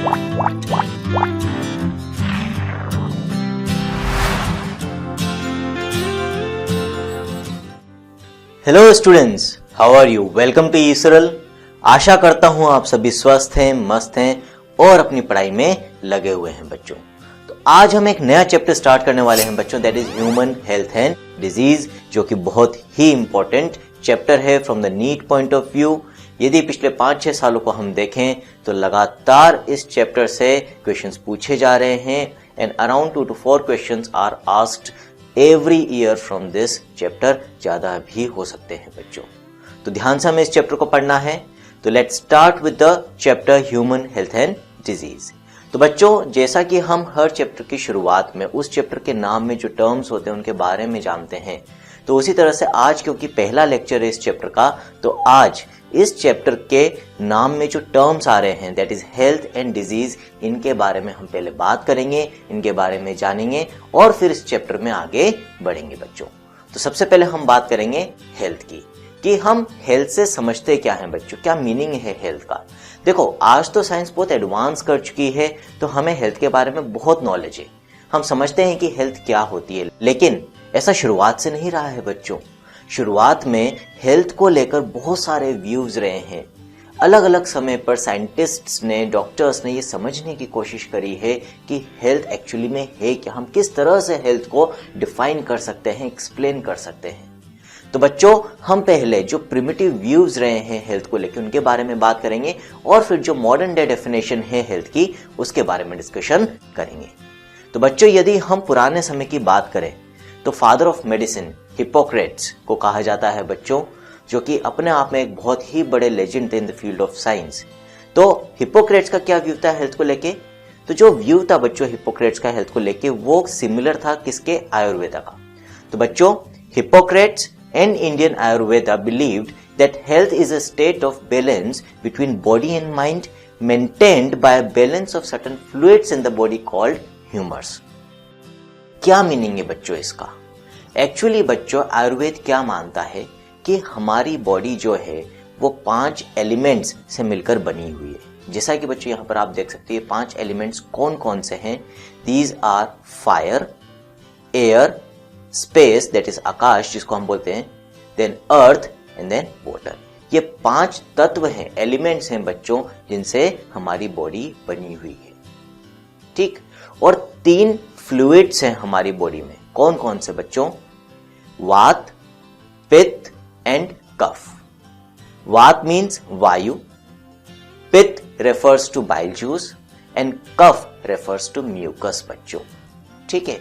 Hello students, how are you? Welcome to ईसरल। आशा करता हूं आप सभी स्वस्थ हैं, मस्त हैं और अपनी पढ़ाई में लगे हुए हैं बच्चों। तो आज हम एक नया चैप्टर स्टार्ट करने वाले हैं बच्चों, that is human health and disease, जो कि बहुत ही इंपॉर्टेंट चैप्टर है from the NEET point of view. यदि पिछले 5-6 सालों को हम देखें तो लगातार इस चैप्टर से क्वेश्चंस पूछे जा रहे हैं and around 2 to 4 questions are asked every year from this chapter, ज्यादा भी हो सकते हैं बच्चों। तो ध्यान से हमें इस चैप्टर को पढ़ना है। तो let's start with the chapter human health and disease. तो बच्चों, जैसा कि हम हर चैप्टर की शुरुआत में उस चैप्टर के नाम में जो टर्म्स होते हैं उनके बारे में जानते हैं, तो उसी तरह से आज क्योंकि पहला लेक्चर है इस चैप्टर का, तो आज इस चैप्टर के नाम में जो टर्म्स आ रहे हैं that is health and disease, इनके बारे में हम पहले बात करेंगे, इनके बारे में जानेंगे और फिर इस चैप्टर में आगे बढ़ेंगे बच्चों। तो सबसे पहले हम बात करेंगे हेल्थ की, कि हम हेल्थ से समझते क्या हैं बच्चों, क्या मीनिंग है हेल्थ का। देखो, आज तो साइंस बहुत एडवांस कर चुकी है, तो हमें हेल्थ के बारे में बहुत नॉलेज है, हम समझते हैं कि हेल्थ क्या होती है। लेकिन ऐसा शुरुआत से नहीं रहा है बच्चों। शुरुआत में हेल्थ को लेकर बहुत सारे व्यूज रहे हैं। अलग अलग समय पर साइंटिस्ट्स ने, डॉक्टर्स ने ये समझने की कोशिश करी है कि हेल्थ एक्चुअली में है क्या, हम किस तरह से हेल्थ को डिफाइन कर सकते हैं, एक्सप्लेन कर सकते हैं। तो बच्चों, हम पहले जो प्रिमिटिव व्यूज रहे हैं हेल्थ को लेकर उनके बारे में बात करेंगे और फिर जो मॉडर्न डे डेफिनेशन है हेल्थ की उसके बारे में डिस्कशन करेंगे। तो बच्चों, यदि हम पुराने समय की बात करें तो फादर ऑफ मेडिसिन हिप्पोक्रेट्स को कहा जाता है बच्चों, जो कि अपने आप में एक बहुत ही बड़े लेजेंड थे in the field of science. तो हिप्पोक्रेट्स का क्या व्यू था हेल्थ को लेके? तो जो व्यू था बच्चों हिप्पोक्रेट्स का हेल्थ को लेके, वो सिमिलर था किसके? आयुर्वेदा का। तो बच्चों, Hippocrates and Indian Ayurveda believed that health is a state of balance between body and mind, maintained by a balance of certain fluids in the body called humors. क्या मीनिंग है बच्चों इसका? एक्चुअली बच्चों, आयुर्वेद क्या मानता है कि हमारी बॉडी जो है वो 5 एलिमेंट्स से मिलकर बनी हुई है। जैसा कि बच्चों यहाँ पर आप देख सकते हैं 5 एलिमेंट्स कौन कौन से हैं। These are fire, air, space that is आकाश जिसको हम बोलते हैं, then earth and then water. ये 5 तत्व हैं, एलिमेंट्स हैं बच्चों, जिनसे हमारी बॉडी बनी हुई है, ठीक। और 3 फ्लूइड्स हैं हमारी बॉडी में। कौन कौन से बच्चों? वात, पित्त एंड कफ। वात means vayu, pitta refers to bile juice and kapha refers to mucus बच्चों, ठीक है।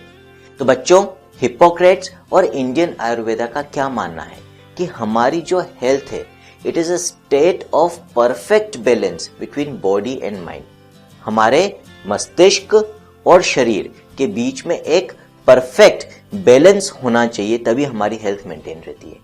तो बच्चों, हिप्पोक्रेट्स और इंडियन आयुर्वेदा का क्या मानना है कि हमारी जो हेल्थ है it is a state of perfect balance between body and mind. हमारे मस्तिष्क और शरीर के बीच में एक परफेक्ट बैलेंस होना चाहिए, तभी हमारी हेल्थ मेंटेन रहती है।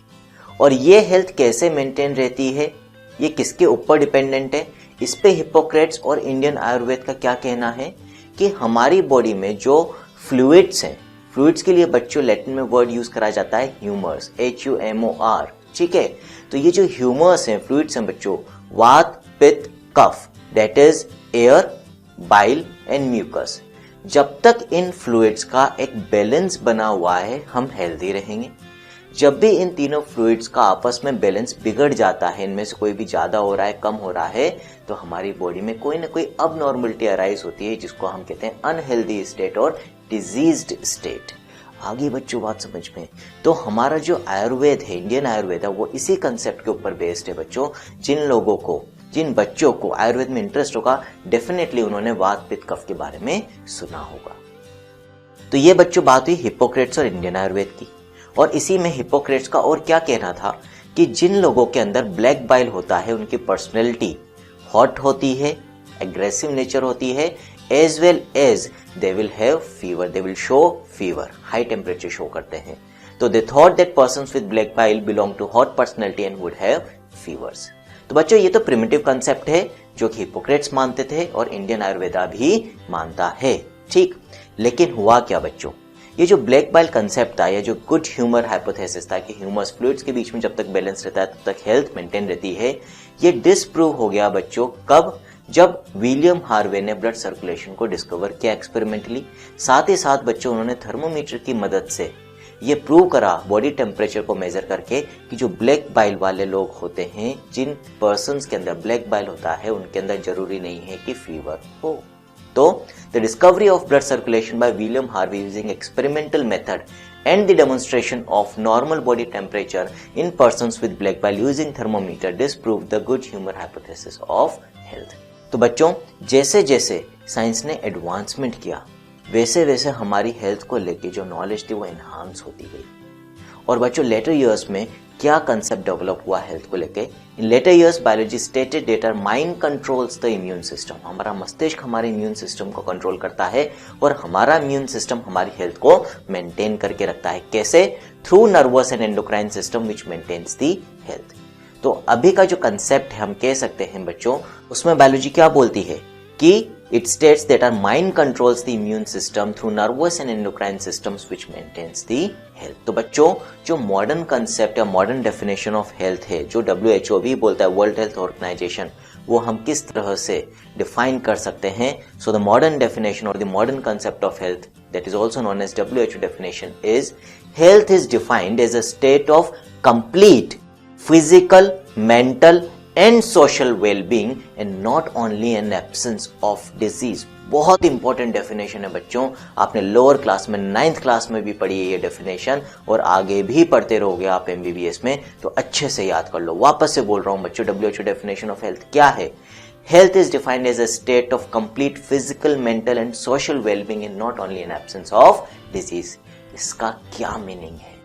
और ये हेल्थ कैसे मेंटेन रहती है, ये किसके ऊपर डिपेंडेंट है? इस पे हिप्पोक्रेट्स और इंडियन आयुर्वेद का क्या कहना है कि हमारी बॉडी में जो फ्लूइड्स हैं, फ्लूइड्स के लिए बच्चों लैटिन में वर्ड यूज करा जाता है ह्यूमर्स, HUMOR, ठीक है। तो ये जो ह्यूमर्स हैं, फ्लूइड्स हैं बच्चों, वात, पित्त, कफ, that is air, bile and mucus. जब तक इन फ्लूइड्स का एक बैलेंस बना हुआ है हम हेल्दी रहेंगे। जब भी इन तीनों फ्लूइड्स का आपस में बैलेंस बिगड़ जाता है, इनमें से कोई भी ज्यादा हो रहा है, कम हो रहा है, तो हमारी बॉडी में कोई ना कोई अबनॉर्मलिटी अराइज होती है, जिसको हम कहते हैं अनहेल्दी स्टेट और डिजीज्ड स्टेट। आगे बच्चों बात समझ में? तो हमारा जो आयुर्वेद है, इंडियन आयुर्वेद, वो इसी कंसेप्ट के ऊपर बेस्ड है बच्चों। जिन लोगों को, जिन बच्चों को आयुर्वेद में इंटरेस्ट होगा, डेफिनेटली उन्होंने वात, पित्त, कफ के बारे में सुना होगा। तो ये बच्चों बात हुई हिप्पोक्रेट्स और इंडियन आयुर्वेद की। और इसी में हिप्पोक्रेट्स का और क्या कहना था कि जिन लोगों के अंदर ब्लैक बाइल होता है उनकी पर्सनैलिटी हॉट होती है, एग्रेसिव नेचर होती है, as well as they will have fever, they will show fever, high temperature show करते हैं। तो they thought that persons with black bile belong to hot personality and would have fevers. तो बच्चों, ये तो primitive concept है जो कि हिप्पोक्रेट्स मानते थे और इंडियन आयुर्वेदा भी मानता है, ठीक। लेकिन हुआ क्या बच्चों, ये जो ब्लैक बाइल कंसेप्ट था, या जो गुड ह्यूमर हाइपोथेसिस था कि ह्यूमस फ्लूइड्स के बीच में जब तक बैलेंस रहता है तब तक हेल्थ मेंटेन रहती है, ये डिसप्रूव हो गया बच्चों। कब? जब विलियम हार्वे ने ब्लड सर्कुलेशन को डिस्कवर किया एक्सपेरिमेंटली, साथ ही साथ बच्चों उन्होंने थर्मोमीटर की मदद से ये प्रूव करा बॉडी टेम्परेचर को मेजर करके कि जो ब्लैक बाइल वाले लोग होते हैं, जिन पर्सन्स के अंदर ब्लैक बाइल होता है, उनके अंदर जरूरी नहीं है कि फीवर हो। तो the discovery of blood circulation by William Harvey using experimental method and the demonstration of normal body temperature in persons with black bile using thermometer disproved the good humor hypothesis of health। तो बच्चों, जैसे जैसे science ने advancement किया, वैसे वैसे हमारी health को लेके जो नॉलेज थी वो एनहांस होती गई। और बच्चों, लेटर ईयर्स में क्या कंसेप्ट डेवलप हुआ हेल्थ को लेके? In later years biology stated that our mind controls the immune system. हमारा मस्तिष्क हमारे इम्यून सिस्टम को कंट्रोल करता है और हमारा इम्यून सिस्टम हमारी हेल्थ को मेंटेन करके रखता है। कैसे? Through nervous and endocrine system which maintains the health. तो अभी का जो कंसेप्ट है, हम कह सकते हैं बच्चों, उसमें बायोलॉजी क्या बोलती है कि it states that our mind controls the immune system through nervous and endocrine systems which maintains the health। तो बच्चों, जो मॉडर्न कंसेप्ट या मॉडर्न डेफिनेशन ऑफ हेल्थ है, जो WHO भी बोलता है, वर्ल्ड हेल्थ ऑर्गेनाइजेशन, वो हम किस तरह से डिफाइन कर सकते हैं? सो द मॉडर्न डेफिनेशन और the modern concept of health, that is also known as WHO definition, is health is defined as a state of complete physical, mental and social well-being and not only an absence of disease। बहुत important definition है बच्चों, आपने lower class में 9th class में भी पढ़ी है ये डेफिनेशन, और आगे भी पढ़ते रहोगे आप MBBS में, तो अच्छे से याद कर लो। वापस से बोल रहा हूं बच्चों, WHO डेफिनेशन ऑफ हेल्थ क्या है? Health is defined as a state of complete physical, mental and social wellbeing and not only an absence of disease. इसका क्या मीनिंग है?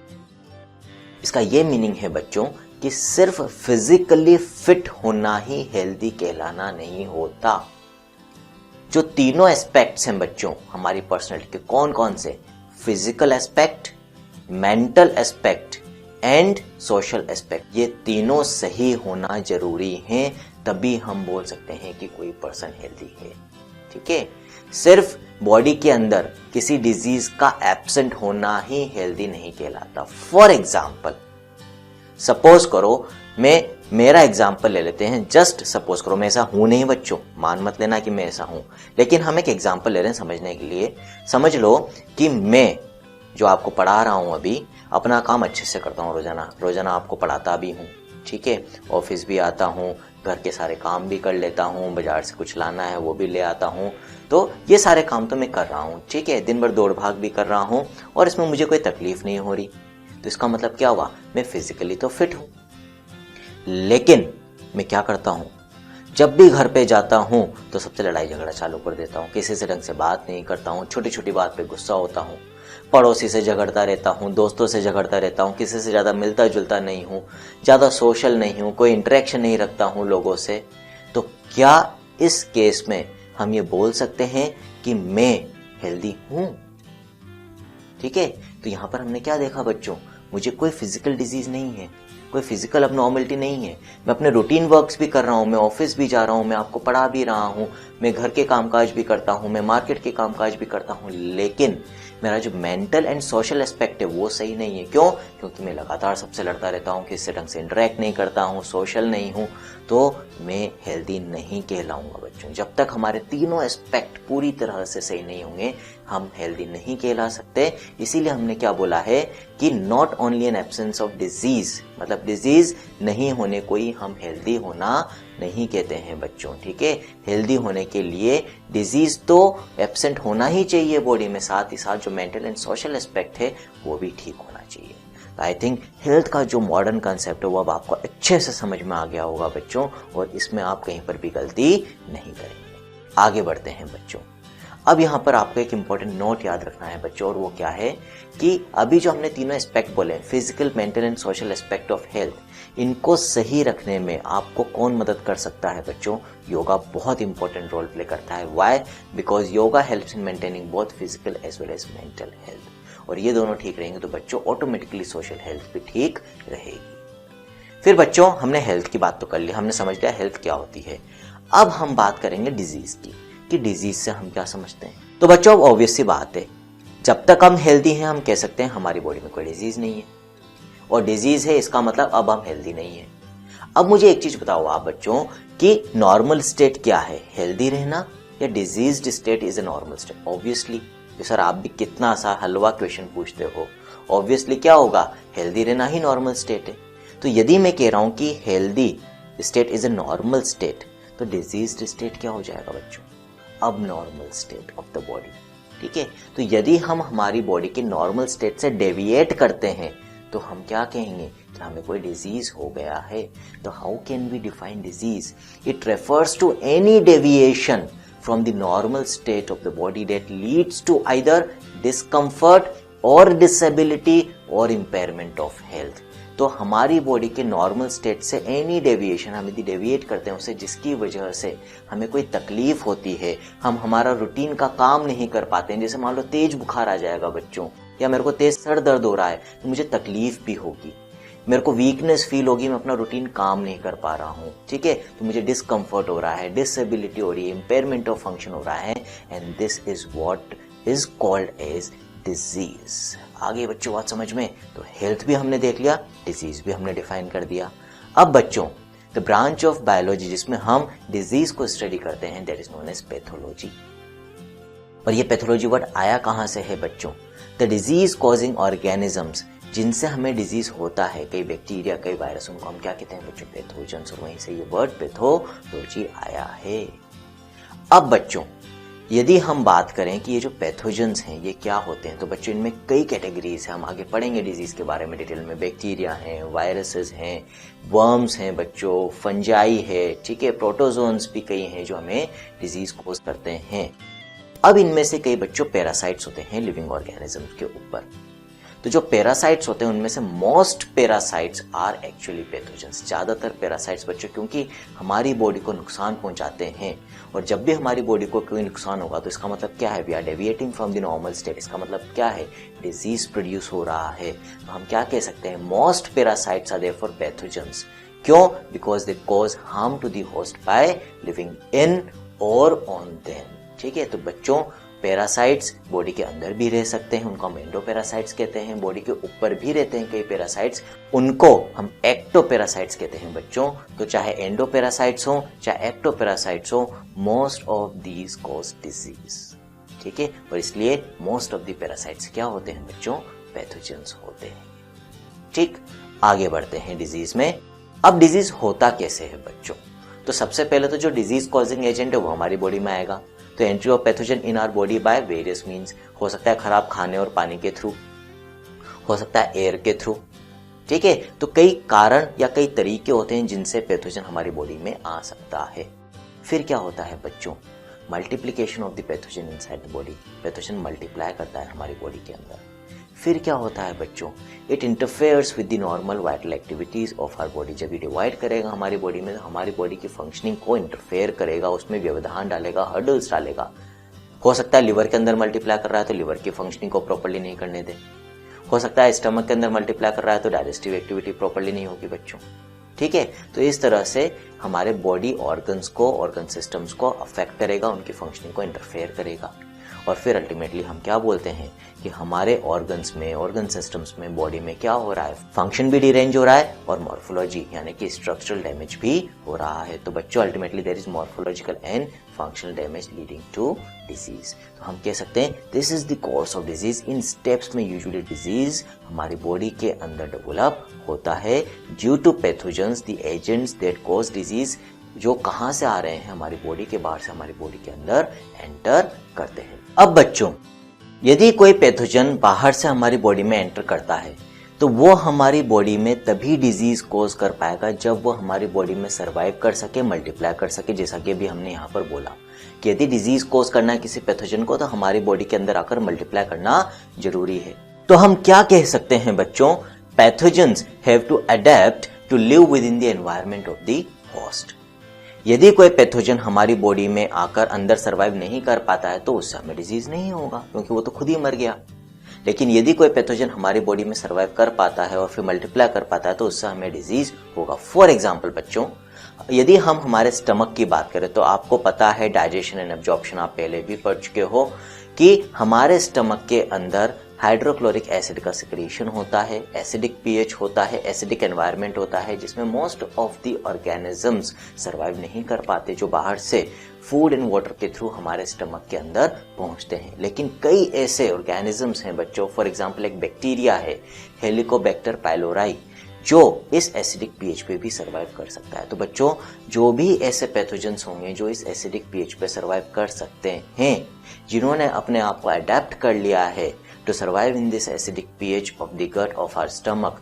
इसका ये मीनिंग है बच्चों कि सिर्फ फिजिकली फिट होना ही हेल्दी कहलाना नहीं होता। जो तीनों एस्पेक्ट्स हैं बच्चों हमारी पर्सनैलिटी के, कौन कौन से? Physical aspect, mental aspect and social aspect. ये तीनों सही होना जरूरी है, तभी हम बोल सकते हैं कि कोई पर्सन हेल्दी है। ठीक है? सिर्फ बॉडी के अंदर किसी डिजीज का एब्सेंट होना ही हेल्दी नहीं कहलाता। फॉर एग्जाम्पल, सपोज करो, मेरा एग्जाम्पल ले लेते हैं। जस्ट सपोज करो, मैं ऐसा हूं नहीं बच्चों, मान मत लेना कि मैं ऐसा हूं, लेकिन हम एक एग्जाम्पल ले रहे हैं समझने के लिए। समझ लो कि मैं जो आपको पढ़ा रहा हूं अभी, अपना काम अच्छे से करता हूं, रोजाना आपको पढ़ाता भी हूं। ठीक है? ऑफिस भी आता हूं, घर के सारे काम भी कर लेता हूं, बाजार से कुछ लाना है वो भी ले आता हूं, तो ये सारे काम तो मैं कर रहा हूं। ठीक है? दिन भर दौड़ भाग भी कर रहा हूं और इसमें मुझे कोई तकलीफ नहीं हो रही। तो इसका मतलब क्या हुआ? मैं फिजिकली तो फिट हूं, लेकिन मैं क्या करता हूं? जब भी घर पे जाता हूं तो सबसे लड़ाई झगड़ा चालू कर देता हूं, किसी से ढंग से बात नहीं करता हूं, छोटी छोटी बात पे गुस्सा होता हूं, पड़ोसी से झगड़ता रहता हूं, दोस्तों से झगड़ता रहता हूं, किसी से ज्यादा मिलता जुलता नहीं हूं, ज्यादा सोशल नहीं हूं, कोई इंटरेक्शन नहीं रखता हूं लोगों से। तो क्या इस केस में हम ये बोल सकते हैं कि मैं हेल्दी हूं? ठीक है? तो यहां पर हमने क्या देखा बच्चों? मुझे कोई फिजिकल डिजीज नहीं है, कोई फिजिकल अबनॉर्मलिटी नहीं है, मैं अपने रूटीन वर्क्स भी कर रहा हूं, मैं ऑफिस भी जा रहा हूं, मैं आपको पढ़ा भी रहा हूं, मैं घर के कामकाज भी करता हूं, मैं मार्केट के कामकाज भी करता हूं, लेकिन मेरा जो मेंटल एंड सोशल एस्पेक्ट है वो सही नहीं है। क्यों? क्योंकि मैं लगातार सबसे लड़ता रहता हूं, किसी ढंग से इंटरेक्ट नहीं करता हूं, सोशल नहीं हूं, तो मैं हेल्दी नहीं कहलाऊंगा बच्चों। जब तक हमारे तीनों एस्पेक्ट पूरी तरह से सही नहीं होंगे, हम हेल्दी नहीं कहला सकते। इसीलिए हमने क्या बोला है कि not only an absence of disease, मतलब डिजीज नहीं होने को ही हम हेल्दी होना नहीं कहते हैं बच्चों। ठीक है? हेल्दी होने के लिए डिजीज तो एब्सेंट होना ही चाहिए बॉडी में, साथ ही साथ जो मेंटल एंड सोशल एस्पेक्ट है वो भी ठीक होना चाहिए। आई थिंक हेल्थ का जो मॉडर्न कंसेप्ट है वो अब आपको अच्छे से समझ में आ गया होगा बच्चों, और इसमें आप कहीं पर भी गलती नहीं करेंगे। आगे बढ़ते हैं बच्चों। अब यहाँ पर आपको एक इंपॉर्टेंट नोट याद रखना है बच्चों, और वो क्या है कि अभी जो हमने तीनों एस्पेक्ट बोले, physical, mental and social aspect of health, इनको सही रखने में आपको कौन मदद कर सकता है बच्चों? योगा बहुत इंपॉर्टेंट रोल प्ले करता है। Why? Because yoga helps in maintaining both physical as well as mental health, और ये दोनों ठीक रहेंगे तो बच्चों ऑटोमेटिकली सोशल हेल्थ भी ठीक रहेगी। फिर बच्चों हमने हेल्थ की बात तो कर ली, हमने समझ लिया हेल्थ क्या होती है। अब हम बात करेंगे डिजीज की, कि डिजीज से हम क्या समझते हैं। तो बच्चों अब ऑब्वियस सी बात है, जब तक हम हेल्दी हैं हम कह सकते हैं हमारी बॉडी में कोई डिजीज नहीं है, और डिजीज है इसका मतलब अब हम हेल्दी नहीं है। अब मुझे एक चीज बताओ आप बच्चों कि नॉर्मल स्टेट क्या है, हेल्दी रहना या diseased state is a normal state. Obviously sir आप भी कितना सा हलवा क्वेश्चन पूछते हो, ऑब्वियसली क्या होगा, हेल्दी रहना ही नॉर्मल स्टेट है। तो यदि मैं कह रहा हूं कि healthy state is a normal state, तो डिजीज्ड स्टेट क्या हो जाएगा बच्चों, अब normal state of the body. ठीक है, तो यदि हम हमारी बॉडी के नॉर्मल स्टेट से डेविएट करते हैं तो हम क्या कहेंगे कि हमें कोई डिजीज हो गया है। तो how can we define disease, it refers to any deviation from the normal state of the body that leads to either discomfort or disability or impairment of health। तो हमारी बॉडी के नॉर्मल स्टेट से any deviation, हम यदि deviate करते हैं उससे जिसकी वजह से हमें कोई तकलीफ होती है, हम हमारा रूटीन का काम नहीं कर पाते हैं, जैसे मान लो तेज बुखार आ जाएगा बच्चों, या मेरे को तेज सर दर्द हो रहा है तो मुझे तकलीफ भी होगी, मेरे को वीकनेस फील होगी, मैं अपना रूटीन काम नहीं कर पा रहा हूँ। ठीक है, तो मुझे डिस्कम्फर्ट हो रहा है, डिसेबिलिटी हो रही है, इम्पेयरमेंट ऑफ फंक्शन हो रहा है, and this is what is called as disease. आगे बच्चों बात समझ में, तो हेल्थ भी हमने देख लिया, डिजीज भी हमने डिफाइन कर दिया। अब बच्चों द ब्रांच ऑफ बायोलॉजी जिसमें हम डिजीज को स्टडी करते हैं, that is known as pathology. और ये पैथोलॉजी वर्ड आया कहां से है बच्चों, द डिजीज कॉजिंग ऑर्गेनिजम्स, जिनसे हमें डिजीज होता है, कई बैक्टीरिया कई वायरस, उनको हम क्या कहते हैं बच्चों, पैथोजेंस, और वहीं से ये वर्ड पैथोलॉजी आया है। अब बच्चों यदि हम बात करें कि ये जो पैथोजेंस हैं ये क्या होते हैं, तो बच्चों इनमें कई कैटेगरीज हैं, हम आगे पढ़ेंगे डिजीज के बारे में डिटेल में। बैक्टीरिया हैं, वायरसेस हैं, वर्म्स हैं बच्चों, फंजाई है, ठीक है, प्रोटोजोन्स भी कई हैं जो हमें डिजीज कोज करते हैं। अब इनमें से कई बच्चों पैरासाइट्स होते हैं लिविंग ऑर्गेनिज्म के ऊपर। तो जो पैरासाइट्स होते हैं उनमें से most parasites are actually pathogens. ज्यादातर पैरासाइट्स बच्चों क्योंकि हमारी बॉडी को नुकसान पहुंचाते हैं, और जब भी हमारी बॉडी को कोई नुकसान होगा तो इसका मतलब क्या है, we are deviating from the normal state. इसका मतलब क्या है, डिजीज प्रोड्यूस हो रहा है। तो हम क्या कह सकते हैं, most parasites are therefore pathogens. क्यों, because they cause harm to the host by living in और ऑन देम। ठीक है, तो बच्चों पैरासाइट्स बॉडी के अंदर भी रह सकते हैं, उनको हम एंडोपैरासाइट्स कहते हैं, बॉडी के ऊपर भी रहते हैं कई पैरासाइट्स, उनको हम एक्टोपैरासाइट्स कहते हैं बच्चों। तो चाहे एंडोपैरासाइट्स हो चाहे एक्टोपैरासाइट्स हो, most of these cause disease. ठीक है, और इसलिए मोस्ट ऑफ द पैरासाइट्स क्या होते हैं बच्चों, पैथोजेंस होते हैं। ठीक, आगे बढ़ते हैं डिजीज में। अब डिजीज होता कैसे है बच्चों, तो सबसे पहले तो जो डिजीज कॉजिंग एजेंट है वो हमारी बॉडी में आएगा। तो entry of pathogen in our body by various means, हो सकता है खराब खाने और पानी के थ्रू, हो सकता है एयर के थ्रू। ठीक है, तो कई कारण या कई तरीके होते हैं जिनसे पैथोजन हमारी बॉडी में आ सकता है। फिर क्या होता है बच्चों, multiplication of the pathogen inside the body, pathogen multiply करता है हमारी बॉडी के अंदर। फिर क्या होता है बच्चों, it interferes with the normal vital activities of our body. जब ये डिवाइड करेगा हमारी बॉडी में, हमारी बॉडी की फंक्शनिंग को इंटरफेयर करेगा, उसमें व्यवधान डालेगा, हर्डल्स डालेगा। हो सकता है लिवर के अंदर मल्टीप्लाई कर रहा है तो लिवर की फंक्शनिंग को प्रॉपर्ली नहीं करने दे, हो सकता है स्टमक के अंदर मल्टीप्लाई कर रहा है तो डाइजेस्टिव एक्टिविटी प्रॉपर्ली नहीं होगी बच्चों। ठीक है, तो इस तरह से हमारे बॉडी ऑर्गन्स को, ऑर्गन सिस्टम्स को अफेक्ट करेगा, उनकी फंक्शनिंग को इंटरफेयर करेगा। और फिर अल्टीमेटली हम क्या बोलते हैं कि हमारे ऑर्गन्स में, ऑर्गन सिस्टम्स में, बॉडी में क्या हो रहा है, फंक्शन भी डिरेंज हो रहा है और मॉर्फोलॉजी यानी कि स्ट्रक्चरल डैमेज भी हो रहा है। तो बच्चों ultimately there is morphological and functional damage leading to disease. तो हम कह सकते हैं this is the course of disease. इन स्टेप्स में यूजुअली डिजीज हमारी बॉडी के अंदर डेवलप होता है due to pathogens, the agents that cause disease, जो कहां से आ रहे हैं, हमारी बॉडी के बाहर से हमारी बॉडी के अंदर एंटर करते हैं। अब बच्चों यदि कोई पैथोजन बाहर से हमारी बॉडी में एंटर करता है तो वो हमारी बॉडी में तभी डिजीज कोज कर पाएगा जब वो हमारी बॉडी में सरवाइव कर सके, मल्टीप्लाई कर सके। जैसा कि अभी हमने यहाँ पर बोला कि यदि डिजीज कोज करना है किसी पैथोजन को तो हमारी बॉडी के अंदर आकर मल्टीप्लाई करना जरूरी है। तो हम क्या कह सकते हैं बच्चों, pathogens have to adapt to live within the environment of the host. यदि कोई पैथोजन हमारी बॉडी में आकर अंदर सरवाइव नहीं कर पाता है तो उससे हमें डिजीज नहीं होगा क्योंकि वो तो खुद ही मर गया। लेकिन यदि कोई पैथोजन हमारी बॉडी में सरवाइव कर पाता है और फिर मल्टीप्लाई कर पाता है तो उससे हमें डिजीज होगा। फॉर एग्जाम्पल बच्चों, यदि हम हमारे स्टमक की बात करें तो आपको पता है डाइजेशन एंड एब्जॉर्प्शन आप पहले भी पढ़ चुके हो कि हमारे स्टमक के अंदर हाइड्रोक्लोरिक एसिड का सिक्रीशन होता है, एसिडिक पीएच होता है, एसिडिक एनवायरनमेंट होता है जिसमें most of the organisms survive नहीं कर पाते, जो बाहर से फूड एंड वाटर के थ्रू हमारे स्टमक के अंदर पहुंचते हैं। लेकिन कई ऐसे ऑर्गेनिजम्स हैं बच्चों, फॉर एग्जांपल एक बैक्टीरिया है हेलिकोबैक्टर पाइलोराई, जो इस एसिडिक पीएच पे भी सर्वाइव कर सकता है। तो बच्चों, जो भी ऐसे पैथोजेंस होंगे जो इस एसिडिक पीएच पे सर्वाइव कर सकते हैं, जिन्होंने अपने आप को अडेप्ट कर लिया है to survive in this acidic pH of the gut of our stomach,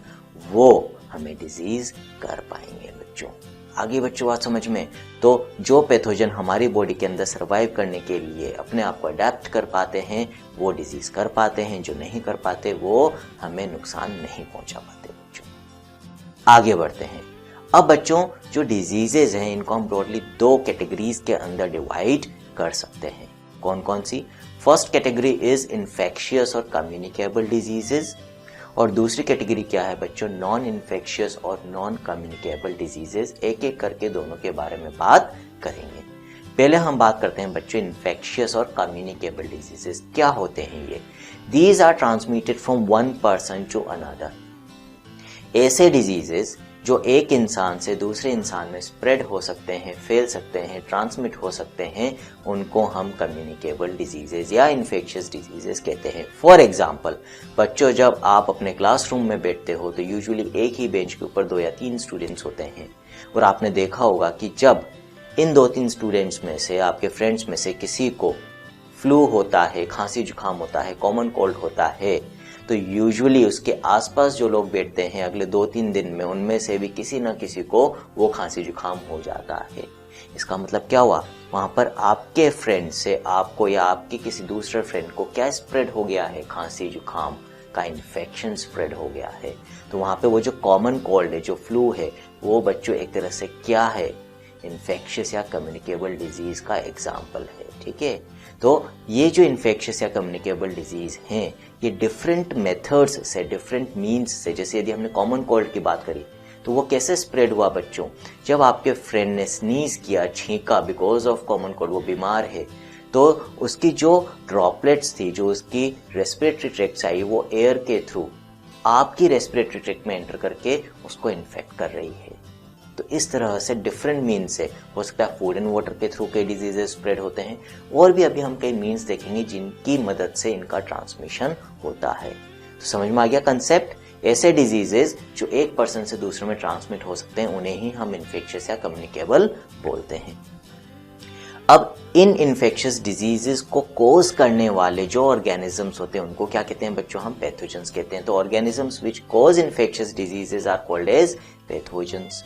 वो हमें डिजीज कर पाएंगे बच्चों। आगे बच्चों बात समझ में? तो जो पैथोजन हमारी बॉडी के अंदर सर्वाइव करने के लिए अपने आप को अडेप्ट कर पाते हैं वो डिजीज कर पाते हैं, जो नहीं कर पाते वो हमें नुकसान नहीं पहुंचा पाते बच्चों। आगे बढ़ते हैं। अब बच्चों, जो डिजीजेज हैं इनको हम ब्रॉडली 2 कैटेगरीज के अंदर डिवाइड कर सकते हैं। कौन कौन सी? फर्स्ट कैटेगरी इज इन्फेक्शियस और कम्युनिकेबल डिजीजेज, और दूसरी कैटेगरी क्या है बच्चों? नॉन इन्फेक्शियस और नॉन कम्युनिकेबल डिजीजेज। एक एक करके दोनों के बारे में बात करेंगे। पहले हम बात करते हैं बच्चों इन्फेक्शियस और कम्युनिकेबल डिजीजेज। क्या होते हैं ये? These are transmitted from one person to another. ऐसे डिजीजेस जो एक इंसान से दूसरे इंसान में स्प्रेड हो सकते हैं, फैल सकते हैं, ट्रांसमिट हो सकते हैं, उनको हम कम्युनिकेबल डिजीजेज या इन्फेक्शियस डिजीजेस कहते हैं। फॉर एग्जाम्पल बच्चों, जब आप अपने क्लासरूम में बैठते हो तो यूजुअली एक ही बेंच के ऊपर 2 या 3 स्टूडेंट्स होते हैं, और आपने देखा होगा कि जब इन 2-3 स्टूडेंट्स में से, आपके फ्रेंड्स में से किसी को फ्लू होता है, खांसी जुकाम होता है, कॉमन कोल्ड होता है, तो यूजुअली उसके आसपास जो लोग बैठते हैं अगले 2-3 दिन में उनमें से भी किसी न किसी को वो खांसी जुकाम हो जाता है। इसका मतलब क्या हुआ? वहां पर आपके फ्रेंड से आपको या आपके किसी दूसरे फ्रेंड को क्या स्प्रेड हो गया है? खांसी जुकाम का इन्फेक्शन स्प्रेड हो गया है। तो वहां पे वो जो कॉमन कोल्ड है, जो फ्लू है, वो बच्चों एक तरह से क्या है? इन्फेक्शियस या कम्युनिकेबल डिजीज का एग्जाम्पल है। ठीक है, तो ये जो इन्फेक्शियस या कम्युनिकेबल डिजीज हैं ये डिफरेंट मेथड्स से, डिफरेंट मीन्स से, जैसे यदि हमने कॉमन कोल्ड की बात करी तो वो कैसे स्प्रेड हुआ बच्चों? जब आपके फ्रेंड ने स्नीज किया, छींका, बिकॉज ऑफ कॉमन कोल्ड, वो बीमार है, तो उसकी जो ड्रॉपलेट्स थी, जो उसकी रेस्पिरेटरी ट्रैक्ट आई, वो एयर के थ्रू आपकी रेस्पिरेटरी ट्रैक्ट में एंटर करके उसको इन्फेक्ट कर रही है। तो इस तरह से डिफरेंट मीन से हो सकता है फूड एंड वाटर के थ्रू कई डिजीजेस स्प्रेड होते हैं, और भी अभी हम कई मीन्स देखेंगे जिनकी मदद से इनका ट्रांसमिशन होता है। तो समझ में आ गया कंसेप्ट? ऐसे डिजीजेस जो एक पर्सन से दूसरे में ट्रांसमिट हो सकते हैं उन्हें ही हम इन्फेक्शियस या कम्युनिकेबल बोलते हैं। अब इन इन्फेक्शियस डिजीजेस को कोज करने वाले जो ऑर्गेनिजम्स होते हैं उनको क्या कहते हैं बच्चों? हम पैथोजेंस कहते हैं। तो organisms which cause infectious diseases are called as pathogens.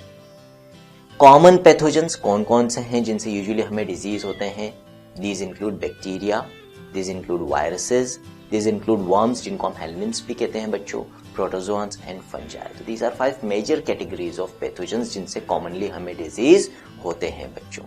Common pathogens कौन कौन से हैं जिनसे यूजुअली हमें डिजीज होते हैं? These include bacteria, these include viruses, these include worms जिनको हम हेलमिन्थ्स भी कहते हैं बच्चों, प्रोटोजोआंस एंड फंजाई। तो these are 5 major categories of pathogens जिनसे कॉमनली हमें डिजीज होते हैं बच्चों।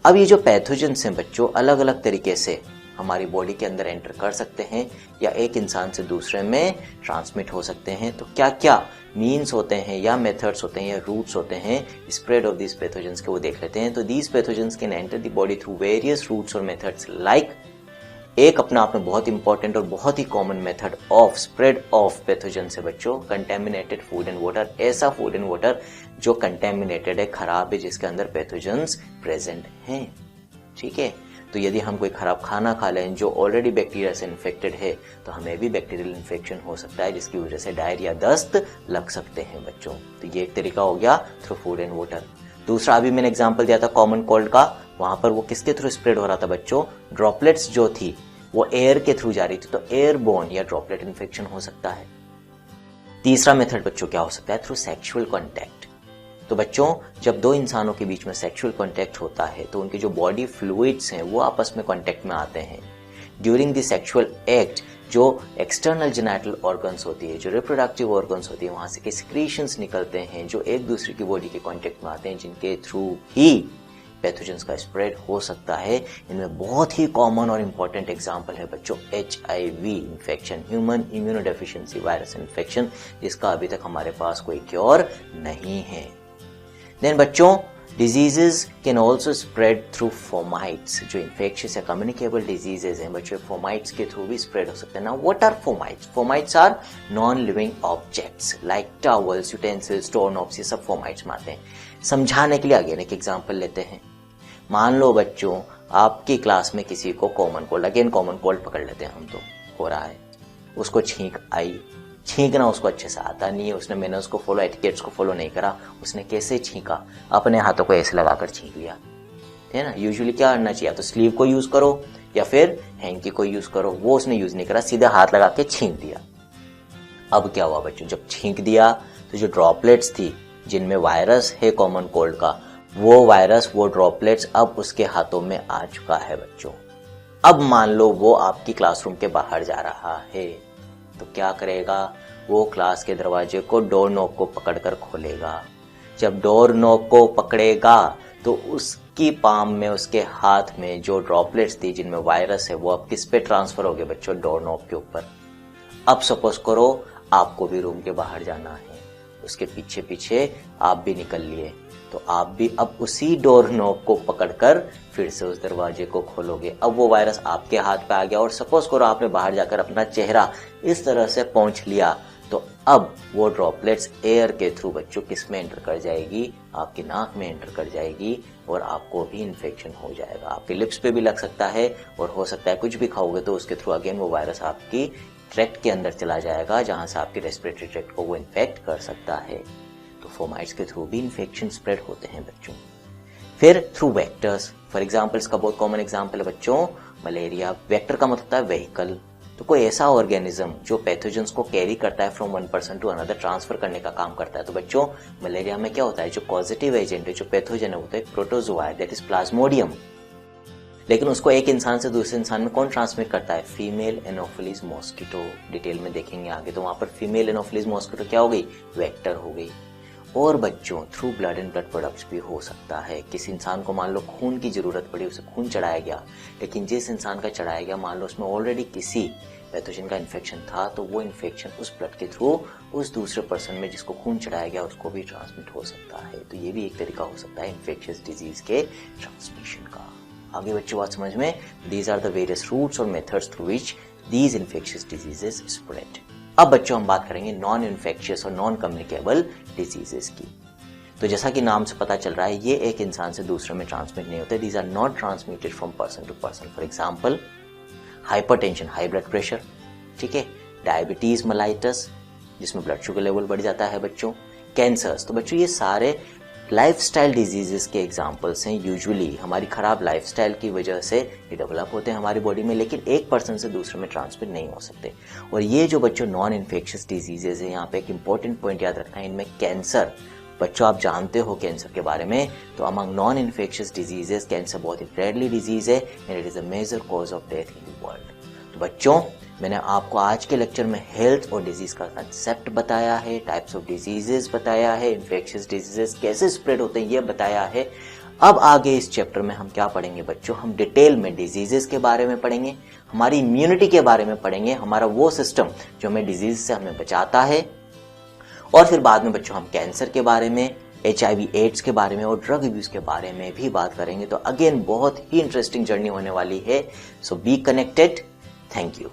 अब ये जो पैथोजेंस हैं बच्चों अलग अलग तरीके से हमारी बॉडी के अंदर एंटर कर सकते हैं या एक इंसान से दूसरे में ट्रांसमिट हो सकते हैं। तो क्या क्या मीन्स होते हैं या मेथड्स होते हैं या रूट्स होते हैं स्प्रेड ऑफ दिस पैथोजेंस के, वो देख लेते हैं। तो these pathogens can enter the body through various routes और मेथड्स लाइक, एक अपने आप में बहुत इंपॉर्टेंट और बहुत ही common method of spread of pathogens है बच्चों, कंटेमिनेटेड फूड एंड वाटर। ऐसा फूड एंड वाटर जो कंटेमिनेटेड है, खराब है, जिसके अंदर पैथोजेंस प्रेजेंट हैं। ठीक है, तो यदि हम कोई खराब खाना खा लें जो ऑलरेडी बैक्टीरिया से इन्फेक्टेड है तो हमें भी बैक्टीरियल इन्फेक्शन हो सकता है, जिसकी वजह से डायरिया, दस्त लग सकते हैं बच्चों। तो ये एक तरीका हो गया थ्रू फूड एंड वाटर। दूसरा अभी मैंने एग्जांपल दिया था कॉमन कोल्ड का, वहां पर वो किसके थ्रू स्प्रेड हो रहा था बच्चों? ड्रॉपलेट्स जो थी वो एयर के थ्रू जा रही थी, तो एयरबोर्न या ड्रॉपलेट इन्फेक्शन हो सकता है। तीसरा मेथड बच्चों क्या हो सकता है? Through sexual contact. तो बच्चों जब 2 इंसानों के बीच में सेक्सुअल कॉन्टैक्ट होता है तो उनके जो बॉडी फ्लूइड्स हैं वो आपस में कॉन्टैक्ट में आते हैं। ड्यूरिंग द सेक्सुअल एक्ट जो एक्सटर्नल जेनिटल ऑर्गन्स होती है, जो रिप्रोडक्टिव ऑर्गन्स होती है, वहां से सेक्रीशंस निकलते हैं जो एक दूसरे की बॉडी के कॉन्टैक्ट में आते हैं, जिनके थ्रू ही पैथोजेंस का स्प्रेड हो सकता है। इनमें बहुत ही कॉमन और इंपॉर्टेंट एग्जांपल है बच्चों HIV infection, human immunodeficiency virus infection, जिसका अभी तक हमारे पास कोई क्योर नहीं है। देन बच्चों diseases can also spread through fomites, जो इन्फेक्शियस या कम्युनिकेबल डिजीजेज हैं बच्चों, फोमाइट्स के थ्रू भी स्प्रेड हो सकते हैं। Now what are fomites? Fomites are non living objects like towels, utensils, door knobs, ये सब फोमाइट्स में आते हैं। समझाने के लिए आगे एक एग्जांपल लेते हैं। मान लो बच्चों आपकी क्लास में किसी को common cold, again common cold पकड़ लेते हैं हम, तो हो रहा है, उसको छींक आई, छींकना उसको अच्छे से आता नहीं है, उसने मैनर्स को फॉलो, एटिकेट्स को फॉलो नहीं करा, उसने कैसे छींका? अपने हाथों को ऐसे लगाकर छींक लिया, है ना। यूजुअली क्या करना चाहिए? तो स्लीव को यूज करो या फिर हैंकी को यूज करो, वो उसने यूज नहीं करा, सीधा हाथ लगा के छींक दिया। अब क्या हुआ बच्चों? जब छींक दिया तो जो ड्रॉपलेट्स थी जिनमें वायरस है कॉमन कोल्ड का, वो वायरस, वो ड्रॉपलेट्स अब उसके हाथों में आ चुका है बच्चों। अब मान लो वो आपकी क्लासरूम के बाहर जा रहा है, तो क्या करेगा? वो क्लास के दरवाजे को, डोर नॉब को पकड़कर खोलेगा। जब डोर नॉब को पकड़ेगा तो उसकी पाम में, उसके हाथ में जो ड्रॉपलेट्स थी जिनमें वायरस है, वो अब किस पे ट्रांसफर हो गए बच्चों? डोर नॉब के ऊपर। अब सपोज करो आपको भी रूम के बाहर जाना है, उसके पीछे पीछे आप भी निकल लिए, तो आप भी अब उसी डोर नॉब को पकड़कर फिर से उस दरवाजे को खोलोगे। अब वो वायरस आपके हाथ पे आ गया और सपोज करो आपने बाहर जाकर अपना चेहरा इस तरह से पोंछ लिया, तो अब वो ड्रॉपलेट्स एयर के थ्रू बच्चों किस में एंटर कर जाएगी? आपकी नाक में एंटर कर जाएगी और आपको भी इन्फेक्शन हो जाएगा। आपके लिप्स पे भी लग सकता है और हो सकता है कुछ भी खाओगे तो उसके थ्रू अगेन वो वायरस आपकी ट्रैक्ट के अंदर चला जाएगा, जहां से आपकी रेस्पिरेटरी ट्रैक्ट को वो इन्फेक्ट कर सकता है। तो फोमाइट्स के थ्रू भी इन्फेक्शन स्प्रेड होते हैं बच्चों। फिर थ्रू वेक्टर्स, फॉर एग्जाम्पल इसका बहुत कॉमन एग्जाम्पल है बच्चों मलेरिया। वेक्टर का मतलब होता है व्हीकल, तो कोई ऐसा ऑर्गेनिज्म जो पैथोजेंस को कैरी करता है from one person to another, transfer करने का काम करता है। तो बच्चों मलेरिया में क्या होता है? जो पॉजिटिव एजेंट है, जो पैथोजन है, वो तो एक प्रोटोजोआ है, दैट इज प्लाज्मोडियम। लेकिन उसको एक इंसान से दूसरे इंसान में कौन ट्रांसमिट करता है? Female anopheles mosquito. डिटेल में देखेंगे आगे, तो वहां पर फीमेल एनोफिलीज मॉस्किटो क्या हो गई? वेक्टर हो गई। और बच्चों through blood and blood products भी हो सकता है। किसी इंसान को मान लो खून की जरूरत पड़ी, उसे खून चढ़ाया गया, लेकिन जिस इंसान का चढ़ाया गया मान लो उसमें ऑलरेडी किसी पैथोजन का इन्फेक्शन था, तो वो इन्फेक्शन उस ब्लड के थ्रू उस दूसरे पर्सन में जिसको खून चढ़ाया गया उसको भी ट्रांसमिट हो सकता है। तो ये भी एक तरीका हो सकता है इन्फेक्शियस डिजीज के ट्रांसमिशन का। आगे बच्चों बात समझ में? These are the various routes और methods through which these infectious diseases spread. अब बच्चों हम बात करेंगे नॉन इन्फेक्शियस और नॉन कम्युनिकेबल डिजीजेस की। तो जैसा कि नाम से पता चल रहा है, ये एक इंसान से दूसरे में ट्रांसमिट नहीं होते। These are not transmitted from person to person. For example hypertension, high blood pressure, ठीक है, डायबिटीज मेलाइटस जिसमें ब्लड शुगर लेवल बढ़ जाता है बच्चों, कैंसर्स। तो बच्चों ये सारे लाइफस्टाइल डिजीजेस के एग्जांपल्स हैं। यूजुअली हमारी खराब लाइफस्टाइल की वजह से ये डेवलप होते हैं हमारी बॉडी में, लेकिन एक पर्सन से दूसरे में ट्रांसमिट नहीं हो सकते। और ये जो बच्चों नॉन इन्फेक्शियस डिजीजेस है, यहाँ पे एक इंपॉर्टेंट पॉइंट याद रखना है, इनमें कैंसर, बच्चों आप जानते हो कैंसर के बारे में, तो among non infectious diseases cancer बहुत ही डेडली डिजीज है and it is a major cause of death in the world. तो बच्चों मैंने आपको आज के लेक्चर में हेल्थ और डिजीज का कंसेप्ट बताया है, टाइप्स ऑफ डिजीजेस बताया है, इन्फेक्शियस डिजीजेस कैसे स्प्रेड होते हैं ये बताया है। अब आगे इस चैप्टर में हम क्या पढ़ेंगे बच्चों? हम डिटेल में डिजीजेस के बारे में पढ़ेंगे, हमारी इम्यूनिटी के बारे में पढ़ेंगे, हमारा वो सिस्टम जो हमें डिजीज से हमें बचाता है, और फिर बाद में बच्चों हम कैंसर के बारे में, HIV एड्स के बारे में और ड्रग अब्यूज के बारे में भी बात करेंगे। तो अगेन बहुत ही इंटरेस्टिंग जर्नी होने वाली है। सो बी कनेक्टेड। Thank you.